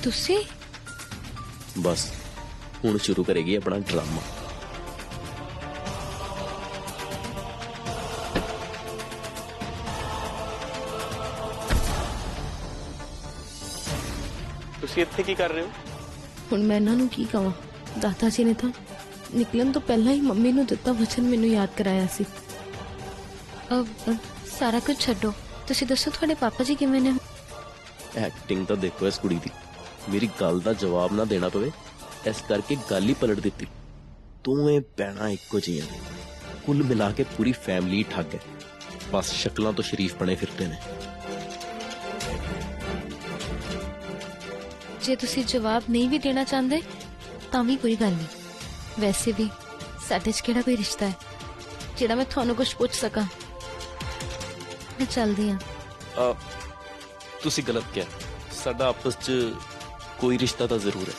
तुसी बस हुण शुरू करेगी अपना ड्रामा। तुसी इत्थे की कर रहे हो? हुण मैं इन्हां नूं की कहां? दादा जी ने तो निकलन तो पहला ही मम्मी नूं दित्ता वचन मैनूं याद कराया सी। अब सारा कुछ छड्डो, तुसी दसो तुहाडे पापा जी किवें ने? एक्टिंग तो देखो इस कुड़ी दी। मेरी गल दा जवाब ना देना पवे इस करके गल ही पलट दी। दोवें भैणां इक्को जिहियां, कुल मिला के पूरी फैमिली ठग है। बस शक्लां तो शरीफ बने फिरते ने। जे तुसी जवाब नहीं भी देना चाहते तां भी कोई गल नहीं। वैसे भी साडे च किहड़ा कोई रिश्ता है जिहड़ा मैं तुहानूं कुछ पुछ सकां। मैं चलदी हां। तुसी गलत क्या, साडा आपस च कोई रिश्ता तो जरूर है।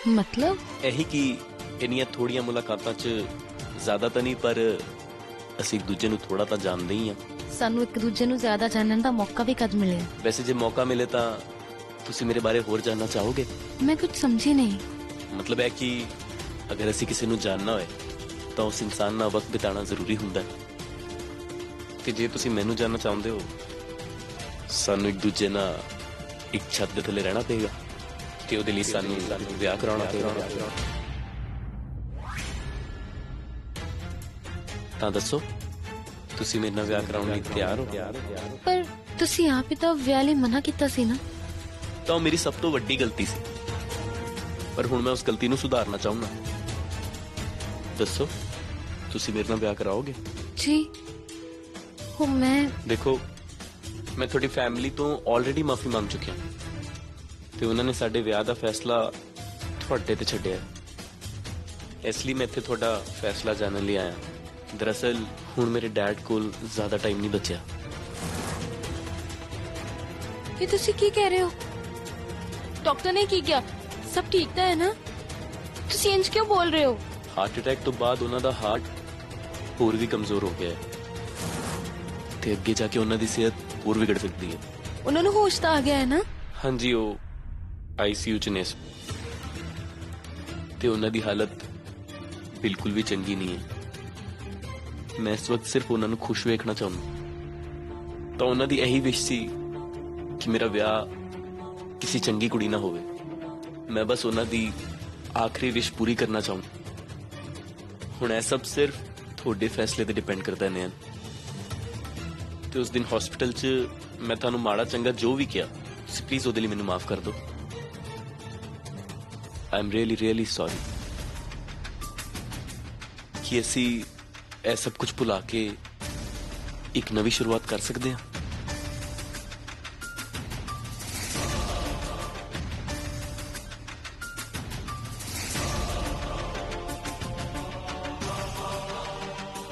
मतलब यही कि इन्नियां थोड़ियां मुलाकातां च ज्यादा तो नहीं, पर असीं एक दूजे नूं थोड़ा तो जानते ही हां। सानू एक दूजे नूं ज्यादा जानने का मौका भी कद मिले? वैसे जे मौका मिले तो तुसी मेरे बारे होर जानना चाहोगे? मैं कुछ समझी नहीं। मतलब है कि अगर असीं किसी नूं जानना होए तो उस इंसान नाल वक्त बिताना जरूरी हुंदा है। ते जे तुसी मैनूं जानना चाहुंदे हो, सानू एक दूजे नाल एक छत दे थल्ले रहना पेगा ते ओहदे लई सानू विआह कराउणा पेगा। तां दसो, तुसी मेरे नाल विआह कराउण लई तैयार हो? पर तुसी आप ही तो विआह लई मना कीता सी ना? तो मेरी सब तो वड्डी गलती सी, पर हुण मैं उस गलती नूं सुधारना चाहुंदा। दसो, तुसी मेरे नाल विआह कराओगे? जी हो। मैं देखो, मैं थोड़ी फैमिली तो ऑलरेडी माफी मांग चुकिया ते उन्होंने साडे विआह दा फैसला तुहाडे ते छड्डिया, इसलिए मैं इत्थे थोड़ा फैसला जानने लिए आया। दरअसल हुण मेरे डैड कोल ज्यादा टाइम नहीं बचा। ये तुसी की कह रहे हो? डॉक्टर ने की क्या? सब ठीक तो है ना? तुसी इंज क्यों बोल रहे हो? हार्ट अटैक तो बाद उन्हों दा हार्ट होर भी कमजोर हो गया है ते अगे जाके उन्हों दी सेहत होर बिगड़ सकती है। उन्होंने होश तो आ गया है ना? हाँ जी, वो आईसीयू च ने ते उन्हों दी हालत बिल्कुल भी चंगी नहीं है। मैं इस वक्त सिर्फ उन्होंने खुश वेखना चाहूंगा। तो उन्हों दी यही विश सी कि मेरा विआह किसी चंगी कुड़ी ना होवे। मैं बस उन्हों दी आखिरी विश पूरी करना चाहूँ। हुण ऐ सब सिर्फ थोड़े फैसले ते डिपेंड करता है। नैन ते उस दिन हॉस्पिटल च मैं थानू माड़ा चंगा जो भी किया, तुसीं प्लीज ओहदे लई मैनू माफ कर दो। I am really really sorry कि असी ऐ सब कुछ भुला के एक नवी शुरुआत कर सकते हैं।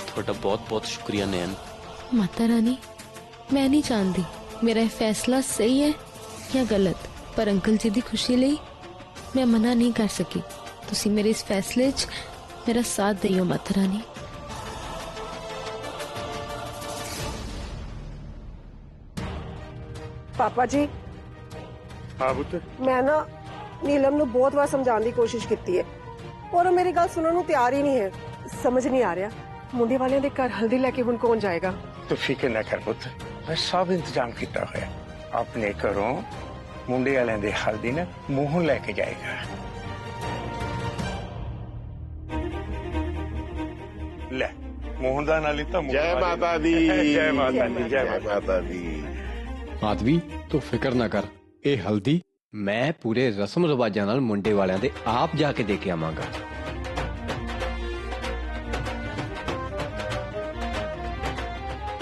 थोड़ा बहुत बहुत शुक्रिया नैन। माता रानी, मैं नहीं जानती मेरा यह फैसला सही है या गलत, पर अंकल जी की खुशी ਲਈ मैं मना नहीं कर सकी। तुसी मेरे इस फैसले च मेरा साथ दियो माता रानी। पापा जी, हाँ पुत्र, मैं ना नीलम नू बहुत बार समझाने की कोशिश की है और वो मेरी गल सुनने नू तैयार ही नहीं है। समझ नहीं आ रहा मुंडे वाले दे घर हल्दी लेके हुण कौन जाएगा? तू फिक्र न कर पुत्र, मैं सब इंतजाम किया होया। अपने घरों मुंडे वाले दे हल्दी ना मुंह लेके जाएगा। ले मुंह दा ना लिता। जय माता दी। जय माता दी। जय माता दी। माधवी, तू फिक्र ना कर, ये हल्दी मैं पूरे रस्म रिवाजा नाल मुंडे वालियां दे आप जाके दे के आवांगा।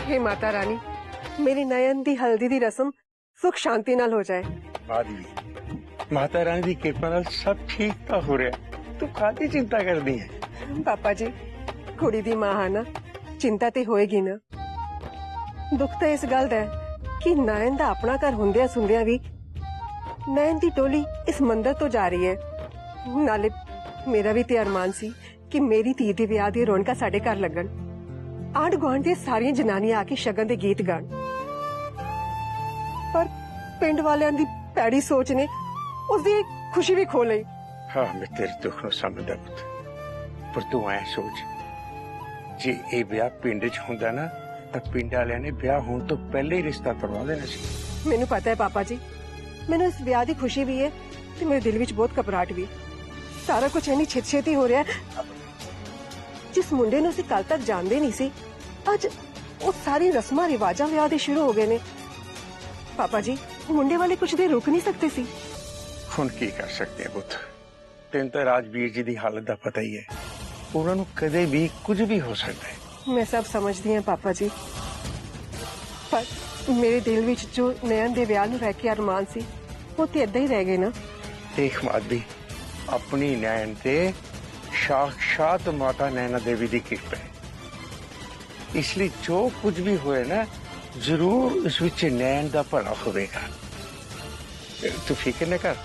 हे माता रानी, मेरी नयन दी हल्दी दी रस्म सुख शांति नाल हो जाए। माधवी, माता रानी की कृपा नाल सब ठीक तो हो रहा, तू काहदी चिंता कर दी है? पापा जी, कुड़ी दी मां है ना, चिंता ते होएगी ना। दुख तो इस गल दा है कि नयन दा अपना घर हुंदिया सुंदिया भी नयन दी टोली इस मंदिर तो जा रही है। नाले मेरा भी ते अरमान सी कि मेरी धी दे विआह दी रौनकां साडे घर लगन। आंढ गुआंढ दी सारियां जनानियां आके शगन दे गीत गान, पर पिंड वालियां दी ਪੈੜੀ ਸੋਚ ਨੇ ਉਸਦੀ ਖੁਸ਼ੀ ਵੀ ਖੋ ਲਈ। हाँ मैं तेरे दुख ਨੂੰ ਸਮਝਦਾ ਪੁੱਤ, ਪਰ ਤੂੰ ਐ ਸੋਚ, ਜੇ ਇਹ ਵਿਆਹ ਪਿੰਡ 'ਚ ਹੁੰਦਾ ਨਾ ਤਾਂ ਪਿੰਡ ਵਾਲਿਆਂ ਨੇ ਵਿਆਹ ਹੋਣ ਤੋਂ ਪਹਿਲੇ ਹੀ ਰਿਸ਼ਤਾ ਕਰਵਾ ਦੇਣਾ ਸੀ। ਮੈਨੂੰ ਪਤਾ ਹੈ ਪਾਪਾ ਜੀ, ਮੈਨੂੰ ਇਸ ਵਿਆਹ ਦੀ ਖੁਸ਼ੀ ਵੀ ਹੈ ਤੇ ਮੇਰੇ ਦਿਲ ਵਿੱਚ ਬਹੁਤ ਘਬਰਾਹਟ ਵੀ। ਸਾਰਾ ਕੁਝ ਇੰਨੀ ਛੇਤੀ ਹੋ ਰਿਹਾ ਹੈ। ਜਿਸ ਮੁੰਡੇ ਨੂੰ ਅਸੀਂ ਕੱਲ ਤੱਕ ਜਾਣਦੇ ਨਹੀਂ ਸੀ, ਅੱਜ ਉਹ ਸਾਰੀ ਰਸਮਾਂ ਰਿਵਾਜਾਂ ਵਿਆਹ ਦੇ ਸ਼ੁਰੂ ਹੋ ਗਏ ਨੇ। ਪਾਪਾ ਜੀ, ਮੁੰਡੇ ਵਾਲੇ ਕੁਝ ਦੇਰ ਰੁਕ ਨਹੀਂ ਸਕਦੇ ਸੀ? ਹੁਣ ਕੀ ਕਰ ਸਕਦੇ ਆ ਪੁੱਤ, ਤੈਨੂੰ ਤਾਂ ਰਾਜਵੀਰ ਜੀ ਦੀ ਹਾਲਤ ਦਾ ਪਤਾ ਹੀ ਹੈ। ਉਹਨਾਂ ਨੂੰ ਕਦੇ ਵੀ ਕੁਝ ਵੀ ਹੋ ਸਕਦਾ ਹੈ। ਮੈਂ ਸਭ ਸਮਝਦੀ ਹਾਂ ਪਾਪਾ ਜੀ, ਪਰ ਮੇਰੇ ਦਿਲ ਵਿੱਚ ਜੋ ਨੈਣ ਦੇ ਵਿਆਹ ਨੂੰ ਲੈ ਕੇ ਅਰਮਾਨ ਸੀ ਉਹ ਤੇ ਏਦਾਂ ਹੀ ਰਹਿ ਗਏ ਨਾ। ਦੇਖ ਮਾਧਵੀ, ਆਪਣੀ ਨੈਣ ਤੇ ਸਾਖਸ਼ਾਤ ਮਾਤਾ ਨੈਣਾ ਦੇਵੀ ਦੀ ਕਿਰਪਾ ਹੈ, ਇਸ ਲਈ ਜੋ ਕੁਝ ਵੀ ਹੋਏ ਨਾ ਜ਼ਰੂਰ ਇਸ ਵਿੱਚ ਨੈਣ ਦਾ ਭਲਾ ਹੋਵੇਗਾ। ਤੂੰ ਫਿਕਰ ਨਾ ਕਰ,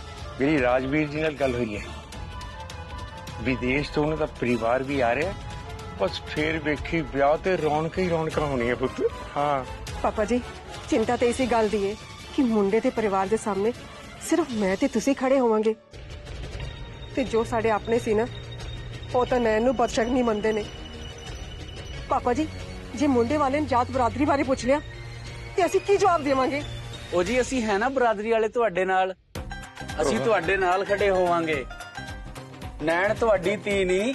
ਮੇਰੀ ਰਾਜਵੀਰ ਜੀ ਨਾਲ ਗੱਲ ਹੋਈ ਹੈ, ਵਿਦੇਸ਼ ਤੋਂ ਉਹਨਾਂ ਦਾ ਪਰਿਵਾਰ ਵੀ ਆ ਰਿਹਾ, ਬਸ ਫੇਰ ਵੇਖੀ ਵਿਆਹ ਤੇ ਰੌਣਕਾਂ ਹੀ ਰੌਣਕਾਂ ਹੋਣੀਆਂ ਪੁੱਤ। ਹਾਂ ਪਾਪਾ ਜੀ, ਚਿੰਤਾ ਤੇ ਇਸੇ ਗੱਲ ਦੀ ਹੈ ਕਿ ਮੁੰਡੇ ਤੇ ਪਰਿਵਾਰ ਦੇ ਸਾਹਮਣੇ ਸਿਰਫ ਮੈਂ ਤੇ ਤੁਸੀਂ ਖੜੇ ਹੋਵਾਂਗੇ, ਤੇ ਜੋ ਸਾਡੇ ਆਪਣੇ ਸੀ ਨਾ ਉਹ ਤਾਂ ਨੈਣ ਨੂੰ ਬਦਸ਼ਗਨੀ ਮੰਨਦੇ ਨੇ। ਪਾਪਾ ਜੀ, ਜੇ ਮੁੰਡੇ ਵਾਲੇ ਨੇ ਜਾਤ ਬਰਾਦਰੀ ਬਾਰੇ ਪੁੱਛ ਲਿਆ ਤੇ ਅਸੀਂ ਕੀ ਜਵਾਬ ਦੇਵਾਂਗੇ? ਉਹ ਜੀ ਅਸੀਂ ਹੈ ਨਾ ਬਰਾਦਰੀ ਵਾਲੇ ਤੁਹਾਡੇ ਨਾਲ, ਅਸੀਂ ਤੁਹਾਡੇ ਨਾਲ ਖੜੇ ਹੋਵਾਂਗੇ। ਨੈਣ ਤੁਹਾਡੀ ਧੀ ਨਹੀਂ,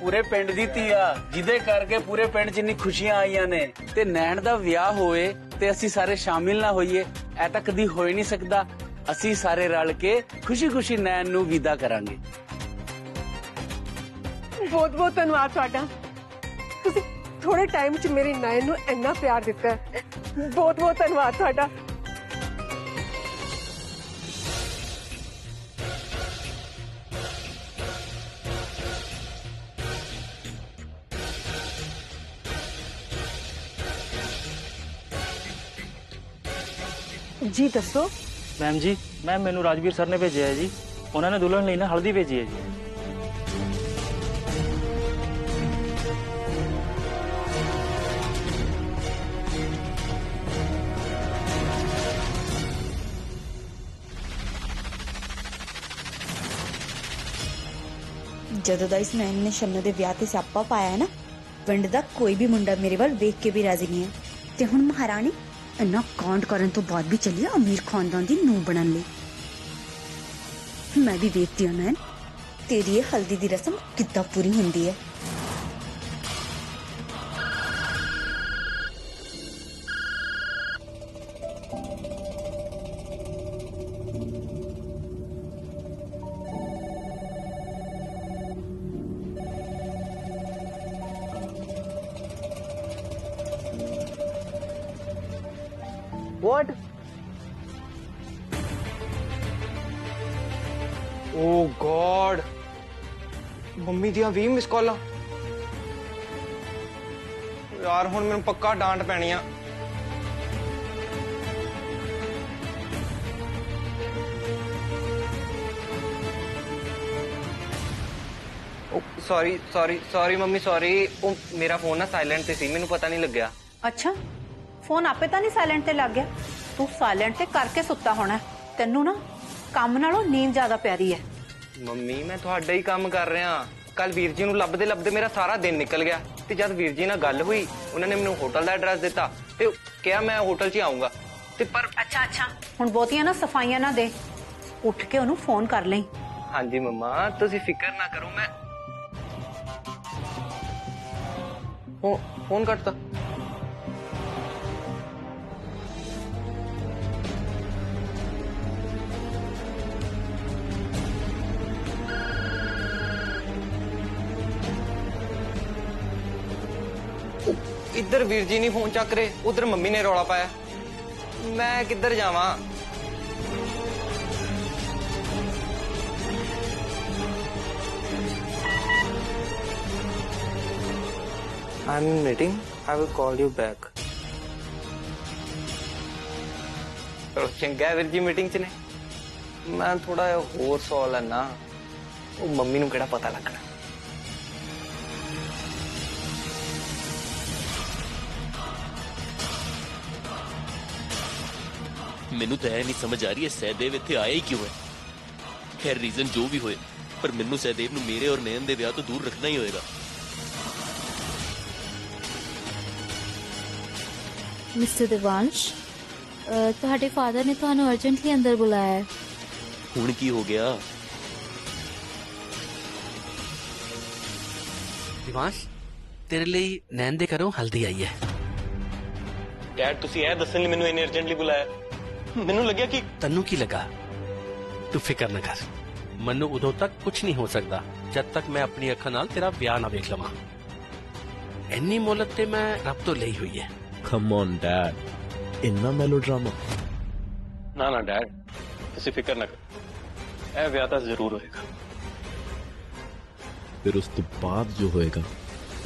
ਪੂਰੇ ਪਿੰਡ ਦੀ ਧੀ ਆ, ਜਿਹਦੇ ਕਰਕੇ ਪੂਰੇ ਪਿੰਡ 'ਚ ਇੰਨੀ ਖੁਸ਼ੀਆਂ ਆਈਆਂ ਨੇ। ਤੇ ਨੈਣ ਦਾ ਵਿਆਹ ਹੋਏ ਤੇ ਅਸੀਂ ਸਾਰੇ ਸ਼ਾਮਿਲ ਨਾ ਹੋਈਏ, ਐ ਤਾਂ ਕਦੀ ਹੋ ਹੀ ਨਹੀਂ ਸਕਦਾ। ਅਸੀਂ ਸਾਰੇ ਰਲ ਕੇ ਖੁਸ਼ੀ-ਖੁਸ਼ੀ ਨੈਣ ਨੂੰ ਵਿਦਾ ਕਰਾਂਗੇ। ਬਹੁਤ ਬਹੁਤ ਧੰਨਵਾਦ ਤੁਹਾਡਾ, ਤੁਸੀਂ ਥੋੜੇ ਟਾਈਮ 'ਚ ਮੇਰੀ ਨੈਣ ਨੂੰ ਇੰਨਾ ਪਿਆਰ ਦਿੱਤਾ ਹੈ। ਬਹੁਤ ਬਹੁਤ ਧੰਨਵਾਦ ਤੁਹਾਡਾ। ਜੀ ਦੱਸੋ। मैम जी, मैम मैनू राजवीर सर ने भेजा है जी, उन्होंने दुल्हन ਲਈ ना हल्दी भेजी है जी। ਜਦੋਂ ਦਾ ਇਸ ਨੈਣ ਨੇ ਸ਼ੰਨੂ ਦੇ ਵਿਆਹ ਤੇ ਸਿਆਪਾ ਪਾਇਆ ਹੈ ਨਾ, ਪਿੰਡ ਦਾ ਕੋਈ ਵੀ ਮੁੰਡਾ ਮੇਰੇ ਵੱਲ ਵੇਖ ਕੇ ਵੀ ਰਾਜ਼ੀ ਨਹੀਂ ਹੈ। ਤੇ ਹੁਣ ਮਹਾਰਾਣੀ ਇੰਨਾ ਕਾਂਡ ਕਰਨ ਤੋਂ ਬਾਅਦ ਵੀ ਚੱਲੀ ਆ ਅਮੀਰ ਖਾਨਦਾਨ ਦੀ ਨੂੰਹ ਬਣਨ ਲਈ। ਮੈਂ ਵੀ ਵੇਖਦੀ ਹਾਂ ਨੈਣ, ਤੇਰੀ ਇਹ ਹਲਦੀ ਦੀ ਰਸਮ ਕਿੱਦਾਂ ਪੂਰੀ ਹੁੰਦੀ ਹੈ। What? Oh God! ਮੰਮੀ ਦੀਆਂ 20 ਮਿਸ ਕਾਲਾਂ। ਯਾਰ ਹੁਣ ਮੈਨੂੰ ਪੱਕਾ ਡਾਂਟ ਪੈਣੀ ਆ। ਸੌਰੀ ਮੰਮੀ ਸੌਰੀ, ਉਹ ਮੇਰਾ ਫੋਨ ਨਾ ਸਾਇਲੈਂਟ ਤੇ ਸੀ, ਮੈਨੂੰ ਪਤਾ ਨਹੀਂ ਲੱਗਿਆ। ਅੱਛਾ, ਫੋਨ ਆਪੇ ਤਾਂ ਨਹੀਂ ਸਾਇਲੈਂਟ ਤੇ ਲੱਗ ਗਿਆ, ਤੂੰ ਸਾਇਲੈਂਟ ਤੇ ਕਰਕੇ ਸੁੱਤਾ ਹੋਣਾ। ਤੈਨੂੰ ਨਾ ਕੰਮ ਨਾਲੋਂ ਨੀਂਦ ਜ਼ਿਆਦਾ ਪਿਆਰੀ ਹੈ। ਮੰਮੀ ਮੈਂ ਤੁਹਾਡਾ ਹੀ ਕੰਮ ਕਰ ਰਿਹਾ। ਕੱਲ ਵੀਰ ਜੀ ਨੂੰ ਲੱਭਦੇ ਲੱਭਦੇ ਮੇਰਾ ਸਾਰਾ ਦਿਨ ਨਿਕਲ ਗਿਆ, ਤੇ ਜਦ ਵੀਰ ਜੀ ਨਾਲ ਗੱਲ ਹੋਈ ਉਹਨਾਂ ਨੇ ਮੈਨੂੰ ਹੋਟਲ ਦਾ ਐਡਰੈਸ ਦਿੱਤਾ ਤੇ ਕਿਹਾ ਮੈਂ ਹੋਟਲ 'ਚ ਹੀ ਆਉਂਗਾ। ਤੇ ਪਰ ਅੱਛਾ ਹੁਣ ਬਹੁਤੀਆਂ ਨਾ ਸਫਾਈਆਂ ਨਾ ਦੇ, ਉੱਠ ਕੇ ਉਹਨੂੰ ਫੋਨ ਕਰ ਲਈ। ਹਾਂਜੀ ਮੰਮਾ ਤੁਸੀਂ ਫਿਕਰ ਨਾ ਕਰੋ, ਮੈਂ ਫੋਨ ਕੱਟਤਾ। ਇੱਧਰ ਵੀਰ ਜੀ ਨਹੀਂ ਫੋਨ ਚੱਕ ਰਹੇ, ਉਧਰ ਮੰਮੀ ਨੇ ਰੌਲਾ ਪਾਇਆ। ਮੈਂ ਕਿੱਧਰ ਜਾਵਾਂ? I'm in meeting. I will call you back. ਚੰਗਾ ਵੀਰ ਜੀ ਮੀਟਿੰਗ 'ਚ ਨੇ, ਮੈਂ ਥੋੜਾ ਹੋਰ ਸੌ ਲੈਣਾ, ਉਹ ਮੰਮੀ ਨੂੰ ਕਿਹੜਾ ਪਤਾ ਲੱਗਣਾ। ਮੈਨੂੰ ਤਾਂ ਇਹ ਨਹੀਂ ਸਮਝ ਆ ਰਹੀ ਹੈ ਸਹਿਦੇਵ ਇੱਥੇ ਆਇਆ ਹੀ ਕਿਉਂ ਹੈ। ਖੈਰ ਰੀਜ਼ਨ ਜੋ ਵੀ ਹੋਏ, ਪਰ ਮੈਨੂੰ ਸਹਿਦੇਵ ਨੂੰ ਮੇਰੇ ਔਰ ਨੈਣ ਦੇ ਵਿਆਹ ਤੋਂ ਦੂਰ ਰੱਖਣਾ ਹੀ ਹੋਏਗਾ। ਮਿਸਟਰ ਦਿਵਾਂਸ਼, ਤੁਹਾਡੇ ਫਾਦਰ ਨੇ ਤੁਹਾਨੂੰ ਅਰਜੈਂਟਲੀ ਅੰਦਰ ਬੁਲਾਇਆ ਹੈ। ਹੁਣ ਕੀ ਹੋ ਗਿਆ? ਦਿਵਾਂਸ਼, ਤੇਰੇ ਲਈ ਨੈਣ ਦੇ ਘਰੋਂ ਹਲਦੀ ਆਈ ਹੈ। ਡੈਡ ਤੁਸੀਂ ਇਹ ਦੱਸਣ ਲਈ ਮੈਨੂੰ ਇੰਨੇ ਅਰਜੈਂਟਲੀ ਬੁਲਾਇਆ? ਮੈਨੂੰ ਲੱਗਿਆ ਕਿ ਤੈਨੂੰ ਕੀ ਲੱਗਾ? ਤੂੰ ਫਿਕਰ ਨਾ ਕਰ, ਮੈਨੂੰ ਉਦੋਂ ਤੱਕ ਕੁਝ ਨਹੀਂ ਹੋ ਸਕਦਾ ਜਦ ਤੱਕ ਮੈਂ ਆਪਣੀ ਅੱਖਾਂ ਨਾਲ ਤੇਰਾ ਵਿਆਹ ਨਾ ਵੇਖ ਲਵਾਂ। ਇੰਨੀ ਮੋਹਲਤ ਤੇ ਮੈਂ ਰੱਬ ਤੋਂ ਲਈ ਹੋਈ ਹੈ। ਕਮ ਔਨ ਡੈਡ, ਇੰਨਾ ਮੈਲੋਡਰਾਮਾ? ਨਾ ਨਾ ਡੈਡ, ਤੁਸੀਂ ਫਿਕਰ ਨਾ ਕਰੋ, ਇਹ ਵਿਆਹ ਤਾਂ ਜ਼ਰੂਰ ਹੋਏਗਾ। ਫਿਰ ਉਸ ਤੋਂ ਬਾਅਦ ਜੋ ਹੋਏਗਾ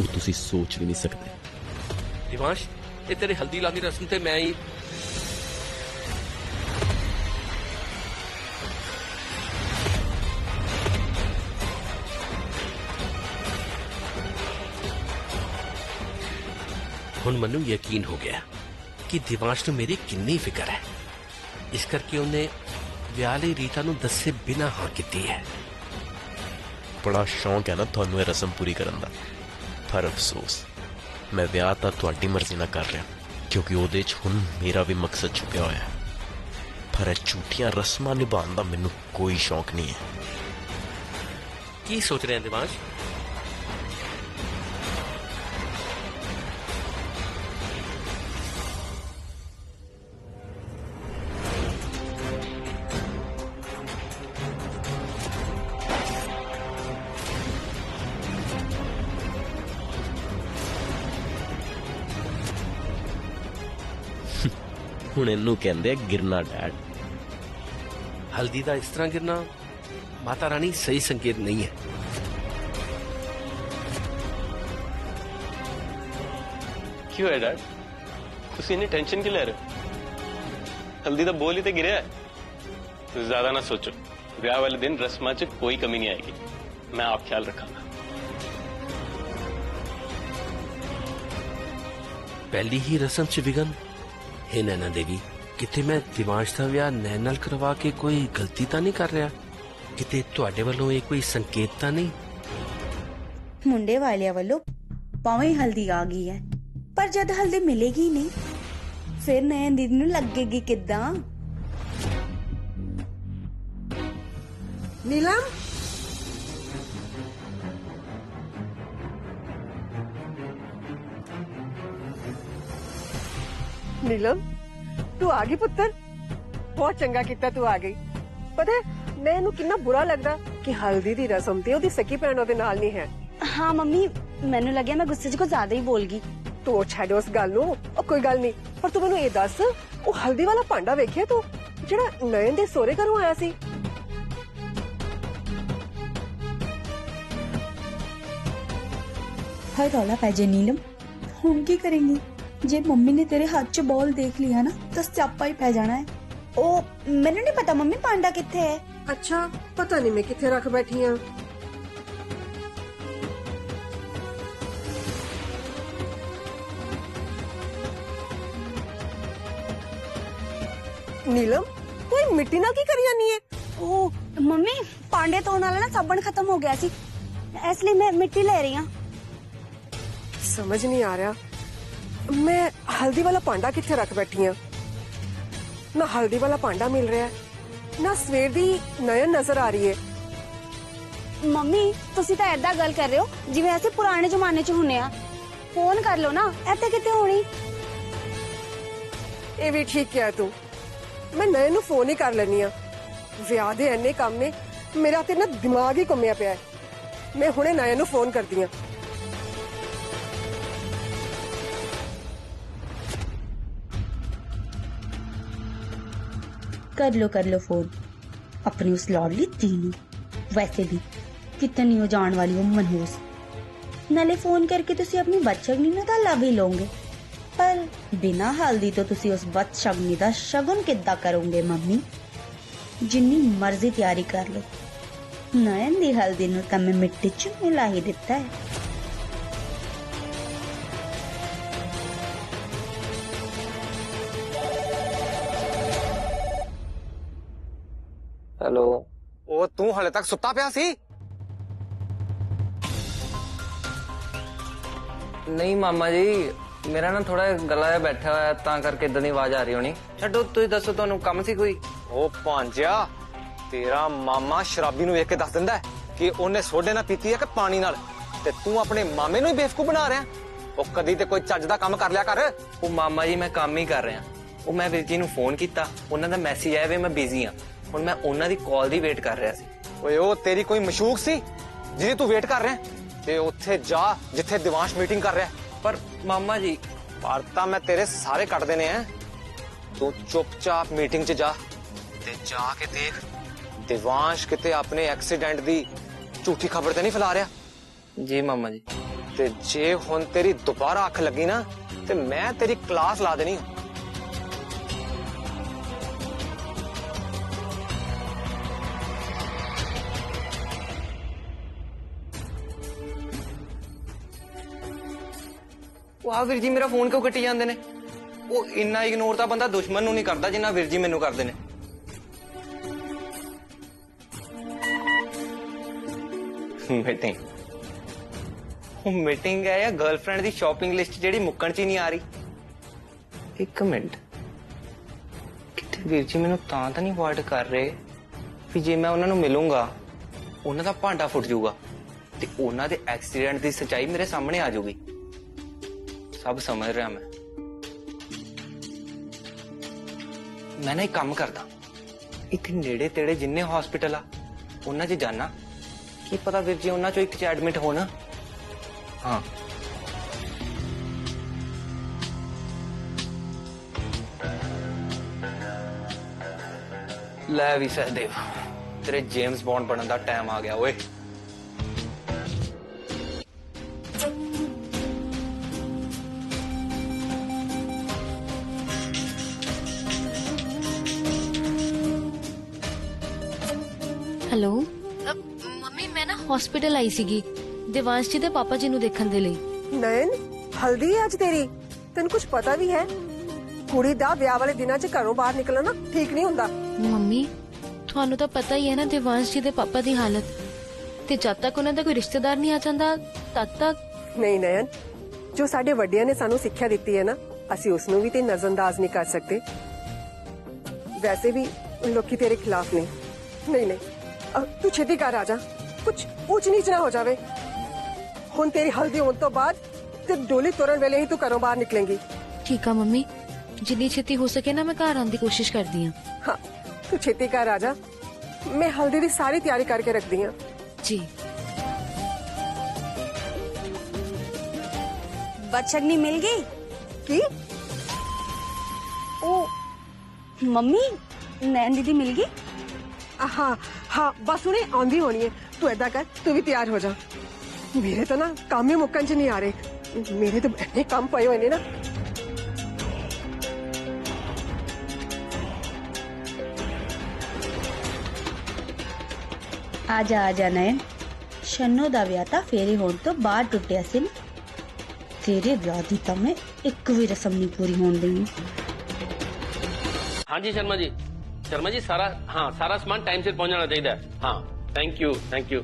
ਉਹ ਤੁਸੀਂ ਸੋਚ ਵੀ ਨਹੀਂ ਸਕਦੇ। ਦਿਵਾਂਸ਼, ਇਹ ਤੇਰੇ ਹਲਦੀ ਲਾਉਣ ਦੀ ਰਸਮ ਤੇ ਮੈਂ ਹੀ ਹੁਣ ਮੈਨੂੰ ਯਕੀਨ ਹੋ ਗਿਆ ਕਿ ਦਿਵਾਂਸ਼ ਨੂੰ ਮੇਰੀ ਕਿੰਨੀ ਫਿਕਰ ਹੈ। ਇਸ ਕਰਕੇ ਉਹਨੇ ਵਿਆਹ ਲਈ ਰੀਤਾ ਨੂੰ ਦੱਸੇ ਬਿਨਾਂ ਹਾਂ ਕੀਤੀ ਹੈ। ਬੜਾ ਸ਼ੌਂਕ ਹੈ ਨਾ ਤੁਹਾਨੂੰ ਇਹ ਰਸਮ ਪੂਰੀ ਕਰਨ ਦਾ, ਪਰ ਅਫਸੋਸ ਮੈਂ ਵਿਆਹ ਤਾਂ ਤੁਹਾਡੀ ਮਰਜ਼ੀ ਨਾਲ ਕਰ ਰਿਹਾ, ਕਿਉਂਕਿ ਉਹਦੇ 'ਚ ਹੁਣ ਮੇਰਾ ਵੀ ਮਕਸਦ ਛੁਪਿਆ ਹੋਇਆ ਹੈ। ਪਰ ਇਹ ਝੂਠੀਆਂ ਰਸਮਾਂ ਨਿਭਾਉਣ ਦਾ ਮੈਨੂੰ ਕੋਈ ਸ਼ੌਂਕ ਨਹੀਂ ਹੈ। ਕੀ ਸੋਚ ਰਹੇ हैं ਦਿਵਾਂਸ਼? ਹੁਣ ਇਹਨੂੰ ਕਹਿੰਦੇ ਆ ਗਿਰਨਾ ਡੈਡ। ਹਲਦੀ ਦਾ ਇਸ ਤਰ੍ਹਾਂ ਗਿਰਨਾ ਮਾਤਾ ਰਾਣੀ ਸਹੀ ਸੰਕੇਤ ਨਹੀਂ ਹੈ। क्यों है डैड? ਤੁਸੀਂ ਇੰਨੀ ਟੈਨਸ਼ਨ ਕਿਉਂ ਲੈ ਰਹੇ ਹੋ? ਹਲਦੀ ਦਾ ਬੋਲ ਹੀ ਤੇ ਗਿਰਿਆ ਹੈ। ਤੁਸੀਂ ਜ਼ਿਆਦਾ ਨਾ ਸੋਚੋ, ਵਿਆਹ ਵਾਲੇ ਦਿਨ ਰਸਮਾਂ 'ਚ ਕੋਈ ਕਮੀ ਨਹੀਂ ਆਏਗੀ। ਮੈਂ ਆਪ ਖਿਆਲ ਰੱਖਾਂਗਾ। ਪਹਿਲੀ ਹੀ ਰਸਮ 'ਚ ਵਿਗਨ? हे नैना देवी, किते मैं दिवांश ਦਾ ਵਿਆਹ ਨੈਣ ਨਾਲ ਕਰਵਾ ਕੇ ਕੋਈ ਗਲਤੀ ਤਾਂ ਨਹੀਂ ਕਰ ਰਿਹਾ? ਕਿਤੇ ਤੁਹਾਡੇ ਵੱਲੋਂ ਇਹ ਕੋਈ ਸੰਕੇਤ ਤਾਂ ਨਹੀਂ? ਮੁੰਡੇ ਵਾਲਿਆਂ ਵੱਲੋਂ ਭਾਵੇਂ ਹਲਦੀ ਆ ਗਈ ਹੈ, ਪਰ ਜਦ ਹਲਦੀ ਮਿਲੇਗੀ ਨਹੀਂ ਫਿਰ ਨੈਣ ਦੀਦੀ ਨੂੰ ਲੱਗੇਗੀ ਕਿੱਦਾਂ? नीलम, नीलम तू आ गई पुत्र। बहुत चंगा किता तू आ गई। पता है मैनू कितना बुरा लगदा कि हल्दी दी रस्म ते ओदी सकी भैन ओदे नाल नहीं है। हाँ मम्मी, मैनू लगे मैं गुस्से 'ਚ कुछ ज्यादा ही बोल गई। तू छड्ड उस गल नू, ओ कोई गल नहीं। पर तू मैनू ये दस, ओ हल्दी वाला भांडा वेखिया तू जेड़ा नयन दे सोहरे घरों आया सी? हर रौला पै जे नीलम, हुण की करेंगी? जे मम्मी ने तेरे हाथ 'ਚ बॉल देख लिया ना तो स्यापा ही पै जाना है। ओ मैनू नहीं पता मम्मी पांडा किथे है। अच्छा, पता नहीं मैं किथे रख बैठी हां। नीलम, कोई मिट्टी ना की करी जानी है? ओ मम्मी, पांडे धोने वाला ना साबण खत्म हो गया सी, इसलिए मैं मिट्टी ले रही हूं। समझ नहीं आ रहा मैं हल्दी वाला भांडा किथे रख बैठी हां। ना हल्दी वाला भांडा मिल रहा है, ना सवेर दी नयन नजर आ रही है। मम्मी तुसी ਤਾਂ ਐਦਾਂ ਗੱਲ ਕਰ ਰਹੇ ਹੋ ਜਿਵੇਂ ਅਸੀਂ ਪੁਰਾਣੇ ਜ਼ਮਾਨੇ 'ਚ ਹੁੰਨੇ ਆ। ਫੋਨ ਕਰ ਲਓ ਨਾ, ਇੱਥੇ ਕਿੱਥੇ ਹੋਣੀ? ਇਹ ਵੀ ਠੀਕ ਕਿਹਾ ਤੂੰ। ਮੈਂ ਨयन ਨੂੰ ਫੋਨ ਹੀ ਕਰ ਲੈਣੀ ਆ। ਵਿਆਹ ਦੇ ਇੰਨੇ ਕੰਮ ਨੇ, ਮੇਰਾ ਤੇ ਨਾ ਦਿਮਾਗ ਹੀ ਘੁੰਮਿਆ ਪਿਆ ਹੈ। ਮੈਂ ਹੁਣੇ ਨयन ਨੂੰ ਫੋਨ ਕਰਦੀ ਆ। कर लो फोन अपनी उस लाडली धी नूं। वैसे भी कितनी हो जान वाली हो मनहूस। नाले फोन करके तुसी अपनी बदशगनी ना तो लव ही लोगे, पर बिना हल्दी तो तुसी उस बदशगनी दा शगुन किद्दां करोगे मम्मी? जिन्नी मर्जी तैयारी कर लो, नयन दी हल्दी नूं तां मैं मिट्टी च मिला ही दिता है। हेलो ओ तू हले तक सुता पिया सी? नहीं मामा जी मेरा ना थोड़ा गला जिहा बैठा होया तां करके इदां दी आवाज आ रही होनी। छड्डो तुसीं दसो तुहानू काम सी कोई? ओ भांजिया तेरा मामा शराबी नू वेख के दस दिंदा है कि ओने सोडे नाल पीती है कि पानी नाल, ते तू अपने मामे नू ही बेवकूफ बना रहा। ओ कदी ते कोई चज दा काम कर लिया कर। ओ मामा जी मैं काम ही कर रहा। ओ मैं वीर जी नू फोन कीता, उन्हां दा मैसेज आया वे मैं बिजी हां, हुण मैं उन्हां दी कॉल दी वेट कर रहा सी। ओए ओ तेरी कोई मशूक सी जिहदी तू वेट कर रहा ते उत्थे जा जिथे दिवांश मीटिंग कर रहा है। पर मामा जी वार्ता मैं तेरे सारे कट देने हैं, तू चुपचाप मीटिंग च जा ते जाके देख दिवांश किते अपने एक्सीडेंट दी झूठी खबर ते नहीं फैला रहा। जी मामा जी। ते जे हुण तेरी दोबारा अख लगी ना ते मैं तेरी क्लास ला देनी। वाह वीर जी मेरा फोन क्यों कट्टी जाते ने? वो इन्ना इग्नोर तो बंदा दुश्मन नूं नहीं करता जिन्ना वीर जी मैनू करते ने। मीटिंग मीटिंग है या गर्लफ्रेंड की शॉपिंग लिस्ट जेडी मुक्कण च ही नहीं आ रही? एक मिनट किते वीर जी मैनू तां तां नहीं अवॉइड कर रहे कि जे मैं उन्हां नूं मिलूंगा उन्हां दा भांडा फुट जाऊगा ते उन्हां दे एक्सीडेंट की सच्चाई मेरे सामने आ जाऊगी। सब समझ रहा मैं ना एक काम करदा, इत्थे नेड़े तेड़े जिन्ने हॉस्पिटल आ उन्हां च जाना, की पता वीर जी उन्हां चों एक च एडमिट होना। हाँ लै भी सहदेव तेरे जेम्स बॉन्ड बनने का टाइम आ गया। ओए हेलो मम्मी मैं ना हॉस्पिटल आई सीगी दिवांश जी दे पापा जी नु देखण दे लई। नयन हल्दी है अज तेरी, तेन कुछ पता भी है? कुड़ी दा ब्याह वाले दिनां च घरों बाहर निकलना ठीक नहीं हुंदा। मम्मी ਤੁਹਾਨੂੰ ਤਾਂ ਪਤਾ ਹੀ ਹੈ ਨਾ ਦਿਵਾਂਸ਼ ਜੀ ਦੇ ਪਾਪਾ ਦੀ ਹਾਲਤ, ਤੇ ਜਦ ਤੱਕ ਉਹਨਾਂ ਦਾ ਕੋਈ ਰਿਸ਼ਤੇਦਾਰ ਨਹੀਂ ਆ ਜਾਂਦਾ ਤਦ ਤੱਕ। नहीं नयन जो साडे वड्डियां ने सानू सिक्ख्या दित्ती है ना असी उसनू भी ते नजरअंदाज नहीं कर सकते। वैसे भी लोकी तेरे खिलाफ ने। नहीं नहीं तू छेती कर आ जा, कुछ ऊंच नीच ना हो जावे। हुण तेरी हल्दी होने तो बाद ते डोली तोड़न वेले ही तू घरों बाहर निकलेंगी। ठीक है मम्मी जिन्नी छेती हो सके ना मैं घर आने की कोशिश करती हूँ। हाँ तू छेती कर आ जा, मैं हल्दी की सारी तैयारी करके रख दी हूँ। जी बदशगनी मिल गई की? ओ मम्मी नैन दीदी मिल गई? हाँ हाँ बस उन्हें आंधी होनी है। तू ऐदा कर तू भी तैयार हो जा। मेरे तो ना काम ही मुक्कन च नहीं आ रहे, मेरे तो इतने काम पए हुए ने ना। आजा नयन, शन्नो दा विआह तां फेरे होण तो बाद टुटिया सी। तेरे विआह दी तां मैं एक भी रस्म नहीं पूरी होण देनी। हाँ जी शर्मा जी सारा हाँ सारा सामान टाइम से पहुंच जाना चाहिए। हाँ थैंक यू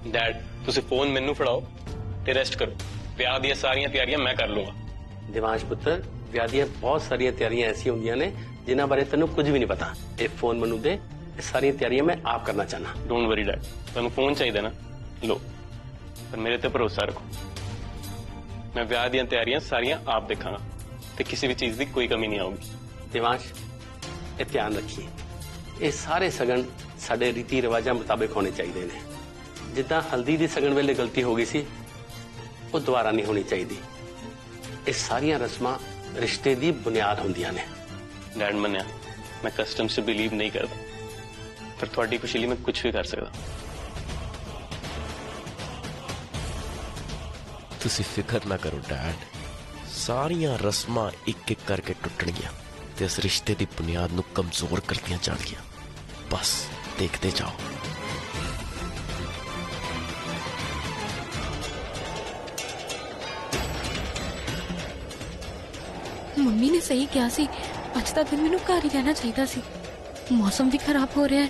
डैड तुसी फोन मैनू फड़ाओ ते रेस्ट करो, ब्याह दी सारियां तैयारियां मैं कर लूंगा। दिवांश पुत्र विआह दी बहुत सारिया तैयारियां ऐसी होंदियां ने जिन्हां बारे तेनू कुछ भी नहीं पता। ये फोन मैनू दे, सारी तैयारियां मैं आप करना चाहना। डोंट वरी डैड, तुहानू फोन चाहिए ना लो, पर मेरे ते भरोसा रखो, मैं ब्याह दी तैयारियां सारियां आप देखांगा ते किसी भी चीज की कोई कमी नहीं आऊगी। दिवांश ये ध्यान रखिए, ये सारे सगन साडे रीति रिवाजां मुताबिक होने चाहिए ने। जिद्दां हल्दी दी सगन वेले गलती हो गई सी वो दोबारा नहीं होनी चाहिए। ये सारियां रस्मां रिश्ते दी बुनियाद होंदियां ने। डैड मन्या मैं कस्टम से बिलीव नहीं करता, पर थोड़ी खुशी लिए मैं कुछ भी कर सकता। तुसी फिक्र ना करो डैड, सारियां रस्मां एक एक करके टुटणगियां ते इस रिश्ते दी बुनियाद नू कमजोर करदियां जाणगियां। बस देखते जाओ। मम्मी ने सही कहा सी, अज का दिन मैनू घर ही रहना चाहिए सी। मौसम भी खराब हो रहा है,